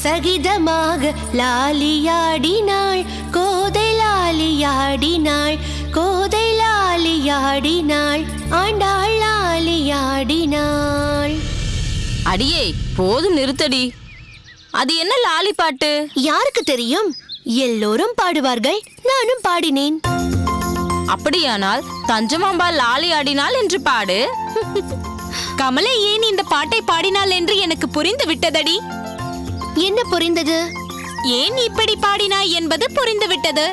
சகிதமாக லாலியாடினாள் கோதை லாலியாடினாள் கோதை லாலியாடினாள் ஆண்டாள் லாலியாடினாள். அடியே போதும் நிறுத்தடி. அது என்ன லாலி பாட்டு? யாருக்கு தெரியும்? எல்லோரும் பாடுவார்கள், நானும் பாடினேன். அப்படியானால் தஞ்சமாம்பா லாலி ஆடினாள் என்று பாடு. கமலை ஏன் இந்த பாட்டை பாடினாள் என்று எனக்கு புரிந்து விட்டதடி. என்ன புரிந்தது? ஏன் இப்படி பாடினாய் என்பது புரிந்து விட்டது.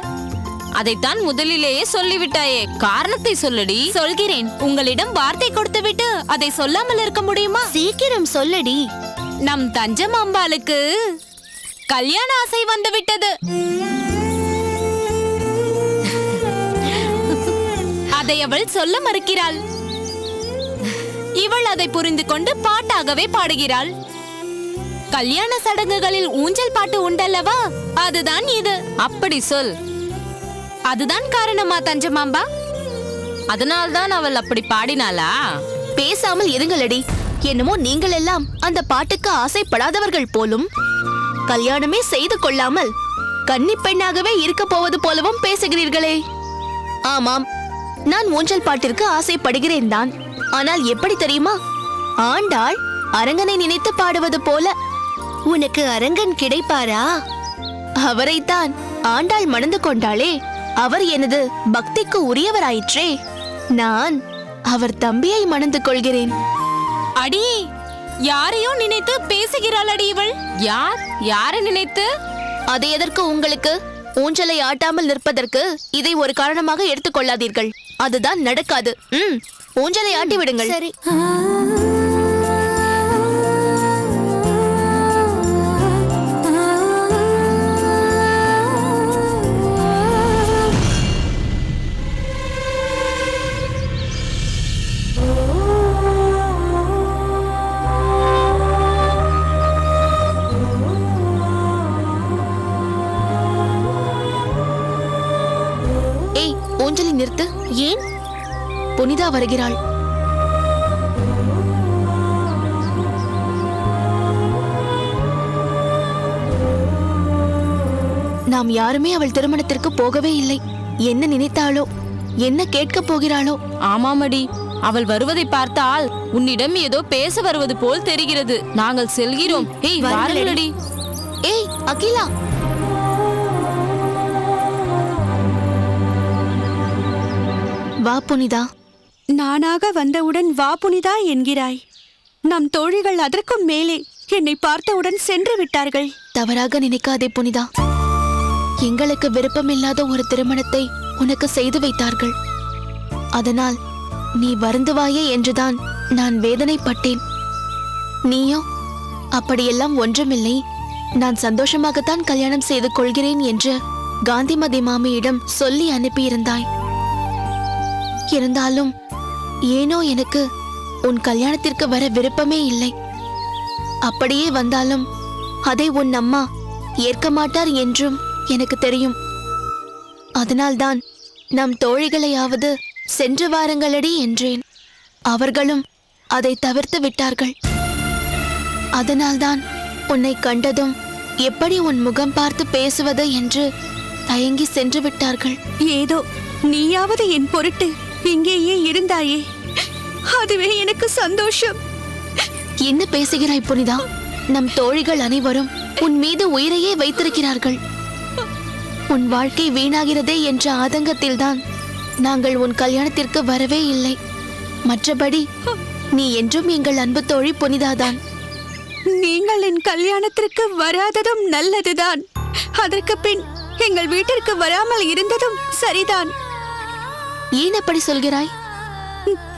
அதைத்தான் முதலிலேயே சொல்லிவிட்டாயே, காரணத்தை சொல்லடி. சொல்கிறேன். உங்களிடம் வார்த்தை கொடுத்துவிட்டு அதை சொல்லாமல் இருக்க முடியுமா? சீக்கிரம் சொல்லடி. நம் தஞ்சமாம்பாளுக்கு கல்யாண ஆசை வந்து விட்டது. அதை அவள் சொல்ல மறுக்கிறாள். இவள் அதை புரிந்து கொண்டு பாட்டாகவே பாடுகிறாள். கல்யாண சடங்குகளில் ஊஞ்சல் பாட்டு உண்டல்லவா, அதுதான் இது. அப்படி சொல். அதுதான் காரணமா தஞ்சமாம்பா? அதனால்தான் அவள் அப்படி பாடினாளா? பேசாமல் இருங்களடி. என்னமோ நீங்கள் எல்லாம் அந்த பாட்டுக்கு ஆசைப்படாதவர்கள் போலும். கல்யாணமே செய்து கொள்ளாமல் கன்னி பெண்ணாகவே இருக்க போவது போலவும் பேசுகிறீர்களே. ஆமாம், நான் ஊஞ்சல் பாட்டிற்கு ஆசைப்படுகிறேன் தான். ஆனால் எப்படி தெரியுமா? ஆண்டாள் அரங்கனை நினைத்து பாடுவது போல. உனக்கு அரங்கன் கிடைப்பாரா? அவரைத்தான் ஆண்டாள் மணந்து கொண்டாளே, அவர் எனது பக்திக்கு உரியவராயிற்றே. நான் அவர் தம்பியை மணந்து கொள்கிறேன். அடி, யாரையோ நினைத்து பேசுகிறாள் அடி இவள். யாரை நினைத்து? அது எதற்கு உங்களுக்கு? ஊஞ்சலை ஆட்டாமல் நிற்பதற்கு இதை ஒரு காரணமாக எடுத்துக்கொள்ளாதீர்கள். அதுதான் நடக்காது. ஊஞ்சலை ஆட்டி விடுங்கள். சரி. ஊஞ்சலை நிறுத்து. ஏன்? புனிதா வருகிறாள். நாம் யாருமே அவள் திருமணத்திற்கு போகவே இல்லை. என்ன நினைத்தாளோ, என்ன கேட்க போகிறாளோ? ஆமாமடி, அவள் வருவதை பார்த்தால் உன்னிடம் ஏதோ பேச வருவது போல் தெரிகிறது. நாங்கள் செல்கிறோம். ஏய் வாருங்களடி. ஏய் அகிலா, வா புனிதா. நானாக வந்தவுடன் வா புனிதா என்கிறாய். நம் தோழிகள் அதற்கும் மேலே என்னை பார்த்தவுடன் சென்று விட்டார்கள். தவறாக நினைக்காதே புனிதா. எங்களுக்கு விருப்பமில்லாத ஒரு திருமணத்தை உனக்கு செய்து வைத்தார்கள். அதனால் நீ வருந்துவாயே என்றுதான் நான் வேதனைப்பட்டேன். நீயோ அப்படியெல்லாம் ஒன்றுமில்லை, நான் சந்தோஷமாகத்தான் கல்யாணம் செய்து கொள்கிறேன் என்று காந்திமதி மாமியிடம் சொல்லி அனுப்பியிருந்தாய். இருந்தாலும் ஏனோ எனக்கு உன் கல்யாணத்திற்கு வர விருப்பமே இல்லை. அப்படியே வந்தாலும் அதை உன் அம்மா ஏற்க மாட்டார் என்றும் எனக்கு தெரியும். அதனால்தான் நம் தோழிகளையாவது சென்று வாருங்களடி என்றேன். அவர்களும் அதை தவிர்த்து விட்டார்கள். அதனால்தான் உன்னை கண்டதும் எப்படி உன் முகம் பார்த்து பேசுவது என்று தயங்கி சென்று விட்டார்கள். ஏதோ நீயாவது என் பொருட்டு இங்கேயே இருந்தாயே, அதுவே எனக்கு சந்தோஷம். என்ன பேசுகிறாய் புனிதா? நம் தோழிகள் அனைவரும் உன் மீது உயிரையே வைத்திருக்கிறார்கள். உன் வாழ்க்கை வீணாகிறதே என்ற ஆதங்கத்தில்தான் நாங்கள் உன் கல்யாணத்திற்கு வரவே இல்லை. மற்றபடி நீ என்றும் எங்கள் அன்பு தோழி புனிதாதான். நீங்கள் என் கல்யாணத்திற்கு வராததும் நல்லதுதான். அதற்கு பின் எங்கள் வீட்டிற்கு வராமல் இருந்ததும் சரிதான். ஏன் அப்படி சொல்கிறாய்?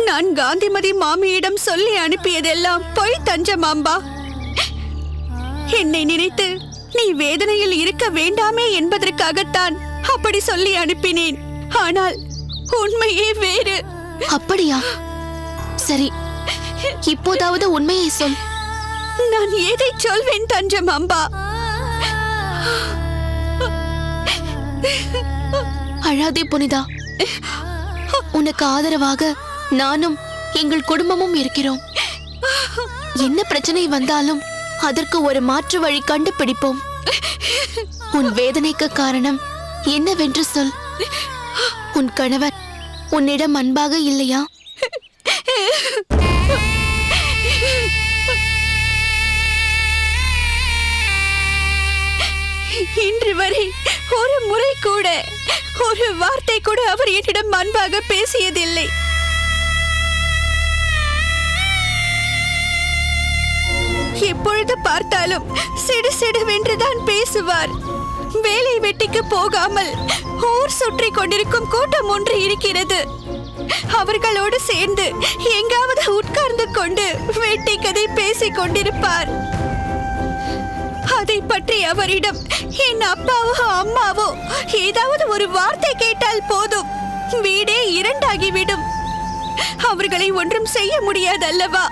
நான் காந்திமதி மாமியிடம் சொல்லி அனுப்பியதெல்லாம் பொய் தஞ்சமாம்பா. என்னை நினைத்து நீ வேதனையில் இருக்க வேண்டாமே என்பதற்காகத்தான் அப்படி சொல்லி அனுப்பினேன். ஆனால் உண்மையே வேறு. அப்படியா? சரி, இப்போதாவது உண்மையை சொல். நான் எதை சொல்வேன் தஞ்சமாம்பா? அழாதே புனிதா. உனக்கு ஆதரவாக நானும் எங்கள் குடும்பமும் இருக்கிறோம். என்ன பிரச்சனை வந்தாலும் அதற்கு ஒரு மாற்று வழி கண்டுபிடிப்போம். உன் வேதனைக்கு காரணம் என்னவென்று சொல். உன் கணவர் உன்னிடம் அன்பாக இல்லையா? இன்று வரை ஒரு முறை கூட, ஒரு வார்த்தை கூட அவர் என்னிடம் அன்பாக பேசியதில்லை. எப்பொழுது பார்த்தாலும் சிடுசிடுவென்றுதான் பேசுவார். வேலை வெட்டிக்கு போகாமல் ஊர் சுற்றி கொண்டிருக்கும் கூட்டம் ஒன்று இருக்கிறது. அவர்களோடு சேர்ந்து எங்காவது உட்கார்ந்து கொண்டு வெட்டி கதை பேசிக் கொண்டிருப்பார். அதை பற்றி அவரிடம் என் அப்பாவோ அம்மாவோ ஏதாவது ஒரு வார்த்தை கேட்டால் போதும், வீடே இரண்டாகிவிடும். அவர்களை ஒன்றும் செய்ய முடியாது அல்லவா?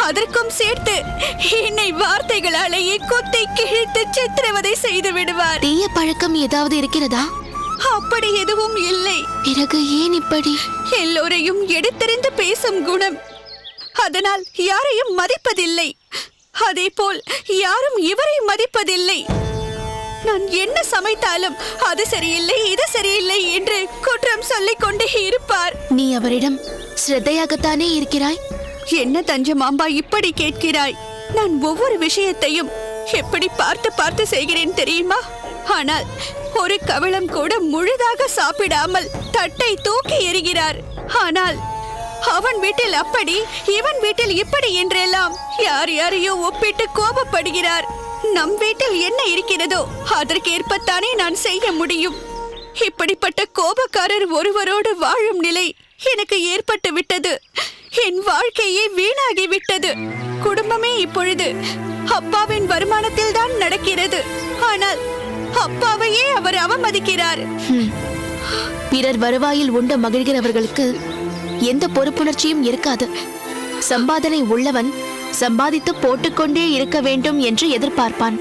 அதற்கும் சேர்த்து என்னை வார்த்தைகளாலேயே குத்தி கிழித்து சித்திரவதை செய்து விடுவார். தீய பழக்கம் ஏதாவது இருக்கிறதா? அப்படி எதுவும் இல்லை. பிறகு ஏன் இப்படி? எல்லோரையும் எடுத்தெறிந்து பேசும் குணம். அதனால் யாரையும் மதிப்பதில்லை. அதேபோல் யாரும் இவரை மதிப்பதில்லை. நான் என்ன சமைத்தாலும் அது சரியில்லை, இது சரியில்லை என்று குற்றம் சொல்லிக் கொண்டே இருப்பார். நீ அவரிடம் ஸ்ரத்தையாகத்தானே இருக்கிறாய்? என்ன தஞ்சமாம்பா இப்படி கேட்கிறாய்? நான் ஒவ்வொரு விஷயத்தையும் எப்படி பார்த்து பார்த்து செய்கிறேன் தெரியுமா? ஆனால் ஒரு கவளம் கூட முழுதாக சாப்பிடாமல் தட்டை தூக்கி எறிகிறார். ஆனால் அவன் வீட்டில் அப்படி, இவன் வீட்டில் இப்படி என்றெல்லாம் யார் யாரையோ ஒப்பிட்டு கோபப்படுகிறார். நம் வீட்டில் என்ன இருக்கிறதோ அதற்கேற்பத்தானே நான் செய்ய முடியும். இப்படிப்பட்ட கோபக்காரர் ஒருவரோடு வாழும் நிலை எனக்கு ஏற்பட்டு விட்டது. என் வாழ்க்கையே வீணாகி விட்டது. குடும்பமே இப்பொழுது அப்பாவின் வருமானத்தில் தான் நடக்கிறது. ஆனால் அப்பாவையே அவர் அவமதிக்கிறார். பிறர் வருவாயில் உண்டு மகிழ்கிறவர்களுக்கு எந்த பொறுப்புணர்ச்சியும் இருக்காது. சம்பாதனை உள்ளவன் சம்பாதித்து போட்டுக்கொண்டே இருக்க வேண்டும் என்று எதிர்பார்ப்பான்.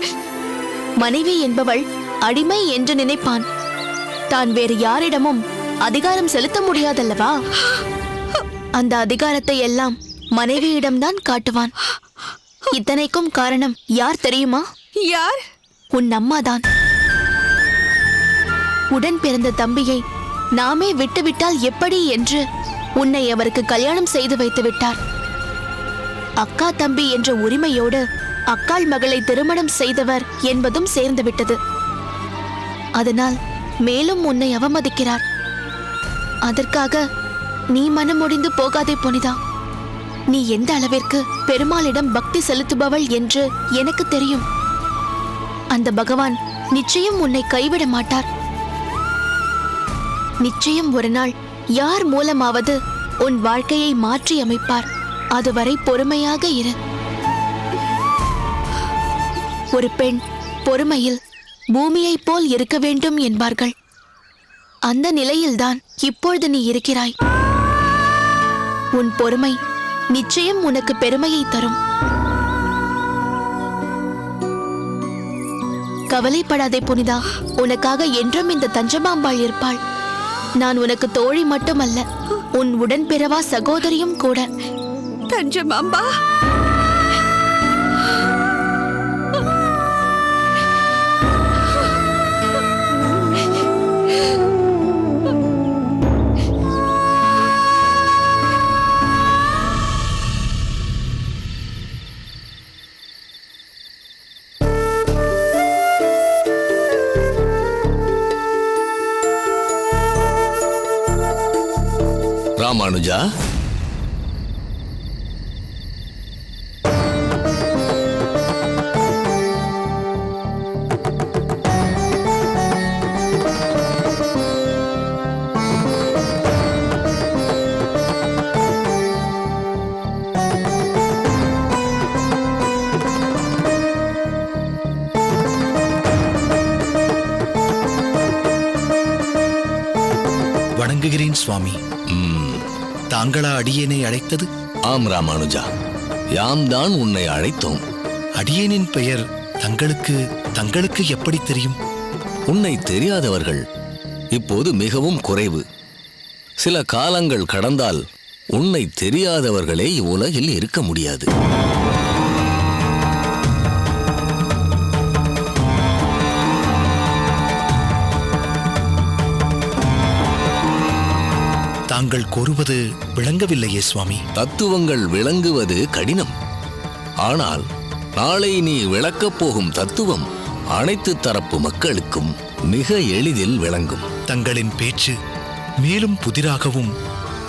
மனைவி என்பவள் அடிமை என்று நினைப்பான். தான் வேறு யாரிடமும் அதிகாரம் செலுத்த முடியாதல்லவா? அந்த அதிகாரத்தை எல்லாம் மனைவியிடம்தான் காட்டுவான். இத்தனைக்கும் காரணம் யார் தெரியுமா? யார்? உன் அம்மாதான். உடன் பிறந்த தம்பியை நாமே விட்டுவிட்டால் எப்படி என்று உன்னை அவருக்கு கல்யாணம் செய்து வைத்து விட்டார். அக்கா தம்பி என்ற உரிமையோடு அக்காள் மகளை திருமணம் செய்தவர் என்பதும் சேர்ந்து விட்டது. அதனால் மேலும் உன்னை அவமதிக்கிறார். அதற்காக நீ மனமுடிந்து போகாதே புனிதா. நீ எந்த அளவிற்கு பெருமாளிடம் பக்தி செலுத்துபவள் என்று எனக்கு தெரியும். அந்த பகவான் நிச்சயம் உன்னை கைவிட மாட்டார். நிச்சயம் ஒரு நாள் யார் மூலமாவது உன் வாழ்க்கையை மாற்றி அமைப்பார். அதுவரை பொறுமையாக இரு. ஒரு பெண் பொறுமையில் பூமியைப் போல் இருக்க வேண்டும் என்பார்கள். அந்த நிலையில்தான் இப்பொழுது நீ இருக்கிறாய். உன் பொறுமை நிச்சயம் உனக்கு பெருமையை தரும். கவலைப்படாதே புனிதா. உனக்காக என்றும் இந்த தஞ்சமாம்பாள் இருப்பாள். நான் உனக்கு தோழி மட்டுமல்ல, உன் உடன்பிறவா சகோதரியும் கூட. தஞ்சமாம்பா, ராமானுஜா, வணங்குகிறேன் சுவாமி. தாங்களா அடியேனை அழைத்தது? ஆம் ராமானுஜா, யாம் தான் உன்னை அழைத்தோம். அடியேனின் பெயர் தங்களுக்கு எப்படி தெரியும்? உன்னை தெரியாதவர்கள் இப்போது மிகவும் குறைவு. சில காலங்கள் கடந்தால் உன்னை தெரியாதவர்களே இவ்வுலகில் இருக்க முடியாது. தாங்கள் கூறுவது விளங்கவில்லையே சுவாமி. தத்துவங்கள் விளங்குவது கடினம். ஆனால் நாளை நீ விளக்கப் போகும் தத்துவம் அனைத்து தரப்பு மக்களுக்கும் மிக எளிதில் விளங்கும். தங்களின் பேச்சு மேலும் புதிராகவும்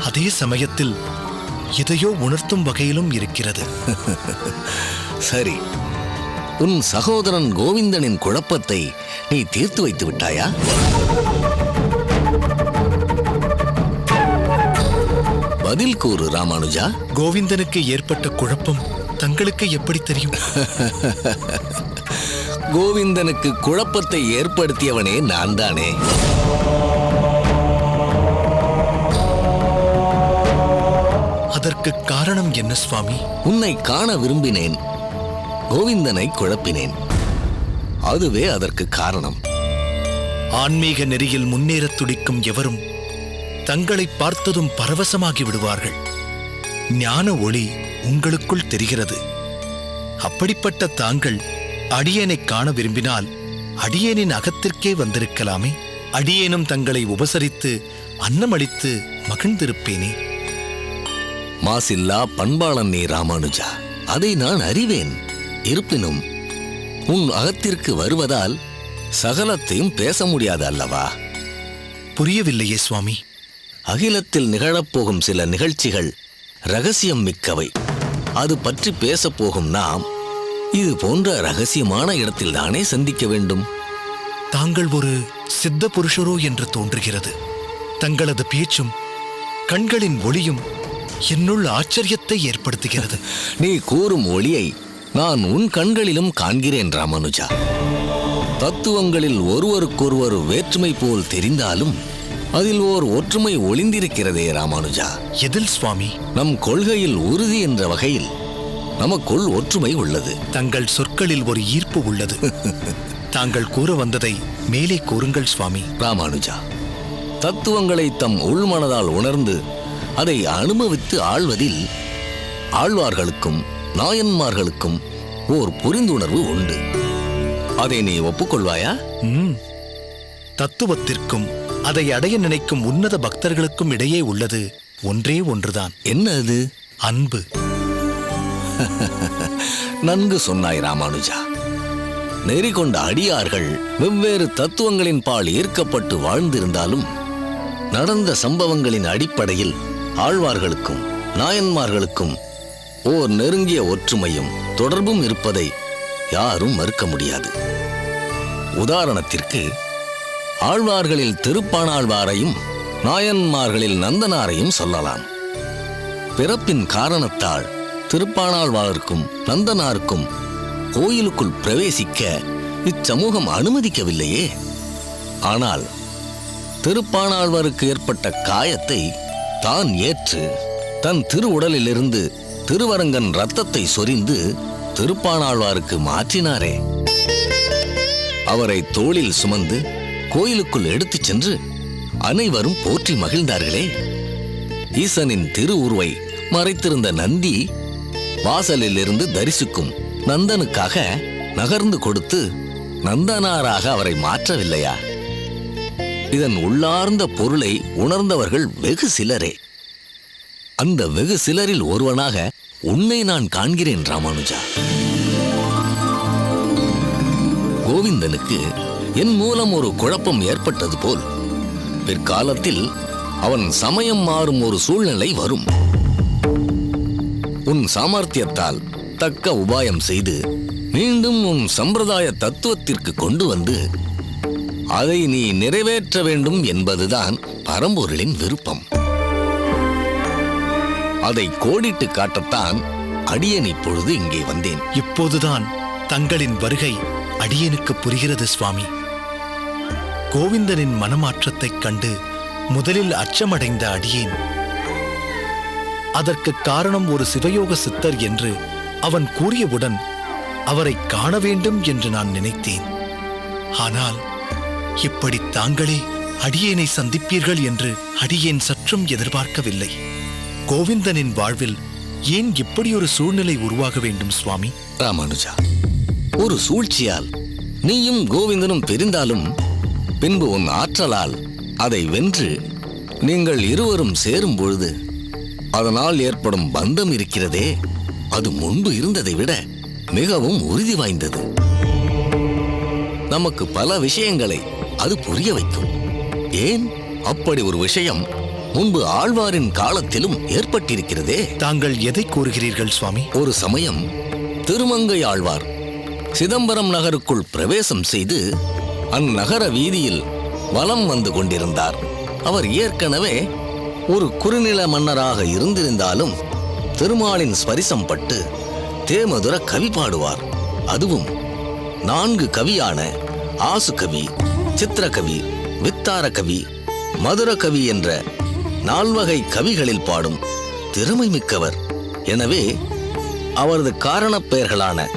அதே சமயத்தில் எதையோ உணர்த்தும் வகையிலும் இருக்கிறது. சரி, உன் சகோதரன் கோவிந்தனின் குழப்பத்தை நீ தீர்த்து வைத்து விட்டாயா? பதில் கூறு ராமானுஜா. கோவிந்தனுக்கு ஏற்பட்ட குழப்பம் தங்களுக்கு எப்படி தெரியும்? கோவிந்தனுக்கு குழப்பத்தை ஏற்படுத்தியவனே நான் தானே. அதற்கு காரணம் என்ன சுவாமி? உன்னை காண விரும்பினேன், கோவிந்தனை குழப்பினேன். அதுவே அதற்கு காரணம். ஆன்மீக நெறியில் முன்னேறத் துடிக்கும் எவரும் தங்களை பார்த்ததும் பரவசமாகி விடுவார்கள். ஞான ஒளி உங்களுக்குள் தெரிகிறது. அப்படிப்பட்ட தாங்கள் அடியேனை காண விரும்பினால் அடியேனின் அகத்திற்கே வந்திருக்கலாமே. அடியேனும் தங்களை உபசரித்து அன்னமளித்து மகிழ்ந்திருப்பேனே. மாசில்லா பண்பாளன் நீ ராமானுஜா, அதை நான் அறிவேன். இருப்பினும் உன் அகத்திற்கு வருவதால் சகலத்தையும் பேச முடியாது அல்லவா? புரியவில்லையே சுவாமி. அகிலத்தில் நிகழப்போகும் சில நிகழ்ச்சிகள் ரகசியம் மிக்கவை. அது பற்றி பேசப் போகும் நாம் இது போன்ற ரகசியமான இடத்தில் தானே சந்திக்க வேண்டும். தாங்கள் ஒரு சித்த புருஷரோ என்று தோன்றுகிறது. தங்களது பேச்சும் கண்களின் ஒளியும் என்னுள் ஆச்சரியத்தை ஏற்படுத்துகிறது. நீ கூறும் ஒளியை நான் உன் கண்களிலும் காண்கிறேன் ராமானுஜா. தத்துவங்களில் ஒருவருக்கொருவர் வேற்றுமை போல் தெரிந்தாலும் அதில் ஓர் ஒற்றுமை ஒளிந்திருக்கிறதே ராமானுஜா. எதில் சுவாமி? நம் கொள்கையில் உறுதி என்ற வகையில் நமக்குள் ஒற்றுமை உள்ளது. தங்கள் சொற்களில் ஒரு ஈர்ப்பு உள்ளது. தாங்கள் கூற வந்ததை மேலே கூறுங்கள் சுவாமி. ராமானுஜா, தத்துவங்களை தம் உள்மனதால் உணர்ந்து அதை அனுபவித்து ஆள்வதில் ஆழ்வார்களுக்கும் நாயன்மார்களுக்கும் ஓர் புரிந்துணர்வு உண்டு. அதை நீ ஒப்புக்கொள்வாயா? தத்துவத்திற்கும் அதை அடைய நினைக்கும் உன்னத பக்தர்களுக்கும் இடையே உள்ளது ஒன்றே ஒன்றுதான். என்ன அது? அன்பு. நன்கு சொன்னாய் ராமானுஜா. நெறி கொண்ட அடியார்கள் வெவ்வேறு தத்துவங்களின் பால் ஈர்க்கப்பட்டு வாழ்ந்திருந்தாலும் நடந்த சம்பவங்களின் அடிப்படையில் ஆழ்வார்களுக்கும் நாயன்மார்களுக்கும் ஓர் நெருங்கிய ஒற்றுமையும் தொடர்பும் இருப்பதை யாரும் மறுக்க முடியாது. உதாரணத்திற்கு, ஆழ்வார்களில் திருப்பாணாழ்வாரையும் நாயன்மார்களில் நந்தனாரையும் சொல்லலாம். பிறப்பின் காரணத்தால் திருப்பாணாழ்வாருக்கும் நந்தனாருக்கும் கோயிலுக்குள் பிரவேசிக்க இச்சமூகம் அனுமதிக்கவில்லையே. ஆனால் திருப்பாணாழ்வாருக்கு ஏற்பட்ட காயத்தை தான் ஏற்று தன் திருவுடலிலிருந்து திருவரங்கன் இரத்தத்தை சொரிந்து திருப்பாணாழ்வாருக்கு மாற்றினாரே. அவரை தோளில் சுமந்து கோயிலுக்குள் எடுத்துச் சென்று அனைவரும் போற்றி மகிழ்ந்தார்களே. ஈசனின் திருவுருவை மறைத்திருந்த நந்தி வாசலில் இருந்து தரிசிக்கும் நந்தனுக்காக நகர்ந்து கொடுத்து நந்தனாராக அவரை மாற்றவில்லையா? இதன் உள்ளார்ந்த பொருளை உணர்ந்தவர்கள் வெகு சிலரே. அந்த வெகு சிலரில் ஒருவனாக உன்னை நான் காண்கிறேன் ராமானுஜா. கோவிந்தனுக்கு என் மூலம் ஒரு குழப்பம் ஏற்பட்டது போல் பிற்காலத்தில் அவன் சமயம் மாறும் ஒரு சூழ்நிலை வரும். உன் சாமர்த்தியத்தால் தக்க உபாயம் செய்து மீண்டும் உன் சம்பிரதாய தத்துவத்திற்கு கொண்டு வந்து அதை நீ நிறைவேற்ற வேண்டும் என்பதுதான் பரம்பொருளின் விருப்பம். அதை கோடிட்டு காட்டத்தான் அடியேன் இப்பொழுது இங்கே வந்தேன். இப்போதுதான் தங்களின் வருகை அடியேனுக்கு புரிகிறது சுவாமி. கோவிந்தனின் மனமாற்றத்தைக் கண்டு முதலில் அச்சமடைந்த அடியேன் அதற்கு காரணம் ஒரு சிவயோக சித்தர் என்று அவன் கூறியவுடன் அவரை காண வேண்டும் என்று நான் நினைத்தேன். ஆனால் இப்படி தாங்களே அடியேனை சந்திப்பீர்கள் என்று அடியேன் சற்றும் எதிர்பார்க்கவில்லை. கோவிந்தனின் வாழ்வில் ஏன் இப்படி ஒரு சூழ்நிலை உருவாக வேண்டும் சுவாமி? ராமானுஜா, ஒரு சூழ்ச்சியால் நீயும் கோவிந்தனும் பிரிந்தாலும் பின்பு உன் ஆற்றலால் அதை வென்று நீங்கள் இருவரும் சேரும் பொழுது அதனால் ஏற்படும் பந்தம் இருக்கிறதே, அது முன்பு இருந்ததை விட மிகவும் உறுதி வாய்ந்தது. நமக்கு பல விஷயங்களை அது புரிய வைக்கும். ஏன், அப்படி ஒரு விஷயம் முன்பு ஆழ்வாரின் காலத்திலும் ஏற்பட்டிருக்கிறதே. தாங்கள் எதை கூறுகிறீர்கள் சுவாமி? ஒரு சமயம் திருமங்கை ஆழ்வார் சிதம்பரம் நகருக்குள் பிரவேசம் செய்து அந்நகர வீதியில் வலம் வந்து கொண்டிருந்தார். அவர் ஏற்கனவே ஒரு குறுநில மன்னராக இருந்திருந்தாலும் திருமாலின் ஸ்பரிசம் பட்டு தேமதுர கவி பாடுவார். அதுவும் 4 கவியான ஆசுகவி, சித்திரகவி, வித்தார கவி, மதுர கவி என்ற 4 வகை கவிகளில் பாடும் திறமை மிக்கவர். எனவே அவரது காரணப் பெயர்களான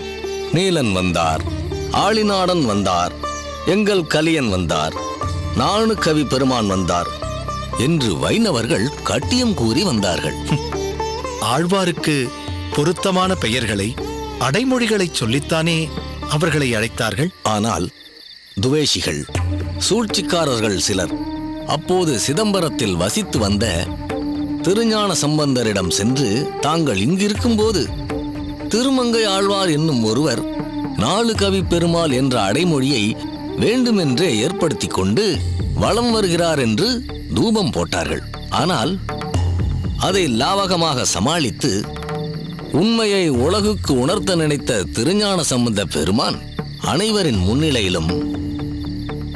நீலன் வந்தார், ஆளிநாடன் வந்தார், எங்கள் கலியன் வந்தார், 4 கவி பெருமான் வந்தார் என்று வைணவர்கள் கட்டியம் கூறி வந்தார்கள். ஆழ்வாருக்கு பொருத்தமான பெயர்களை, அடைமொழிகளை சொல்லித்தானே அவர்களை அழைத்தார்கள். ஆனால் துவேஷிகள், சூழ்ச்சிக்காரர்கள் சிலர் அப்போது சிதம்பரத்தில் வசித்து வந்த திருஞான சம்பந்தரிடம் சென்று, தாங்கள் இங்கிருக்கும் போது திருமங்கை ஆழ்வார் என்னும் ஒருவர் 4 கவி பெருமாள் என்ற அடைமொழியை வேண்டுமென்றே ஏற்படுத்தி கொண்டு வலம் வருகிறார் என்று தூபம் போட்டார்கள். ஆனால் அதை லாவகமாக சமாளித்து உண்மையை உலகுக்கு உணர்த்த நினைத்த திருஞான சம்பந்த பெருமான் அனைவரின் முன்னிலையிலும்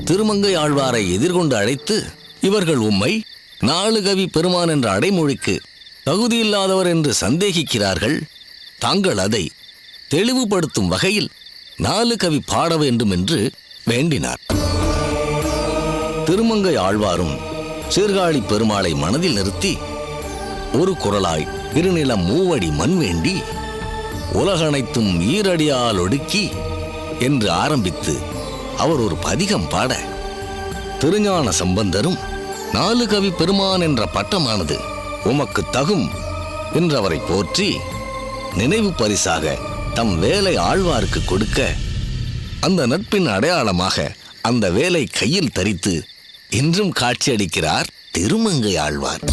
திருமங்கை ஆழ்வாரை எதிர்கொண்டு அழைத்து, இவர்கள் உம்மை 4 கவி பெருமான் என்ற அடைமொழிக்கு தகுதியில்லாதவர் என்று சந்தேகிக்கிறார்கள். தாங்கள் அதை தெளிவுபடுத்தும் வகையில் 4 கவி பாட வேண்டும் என்று வேண்டினார். திருமங்கை ஆழ்வாரும் சீர்காழி பெருமாளை மனதில் நிறுத்தி ஒரு குரலாய் இருநிலம் 3 அடி மண் வேண்டி உலகனைத்தும் ஈரடியால் ஒடுக்கி என்று ஆரம்பித்து அவர் ஒரு பதிகம் பாட, திருஞான சம்பந்தரும் 4 கவி பெருமான் என்ற பட்டமானது உமக்கு தகும் என்று அவரை போற்றி நினைவு பரிசாக தம் வேலை ஆழ்வாருக்கு கொடுக்க, அந்த நட்பின் அடையாளமாக அந்த வேலை கையில் தரித்து இன்றும் காட்சியளிக்கிறார் திருமங்கை ஆழ்வார்.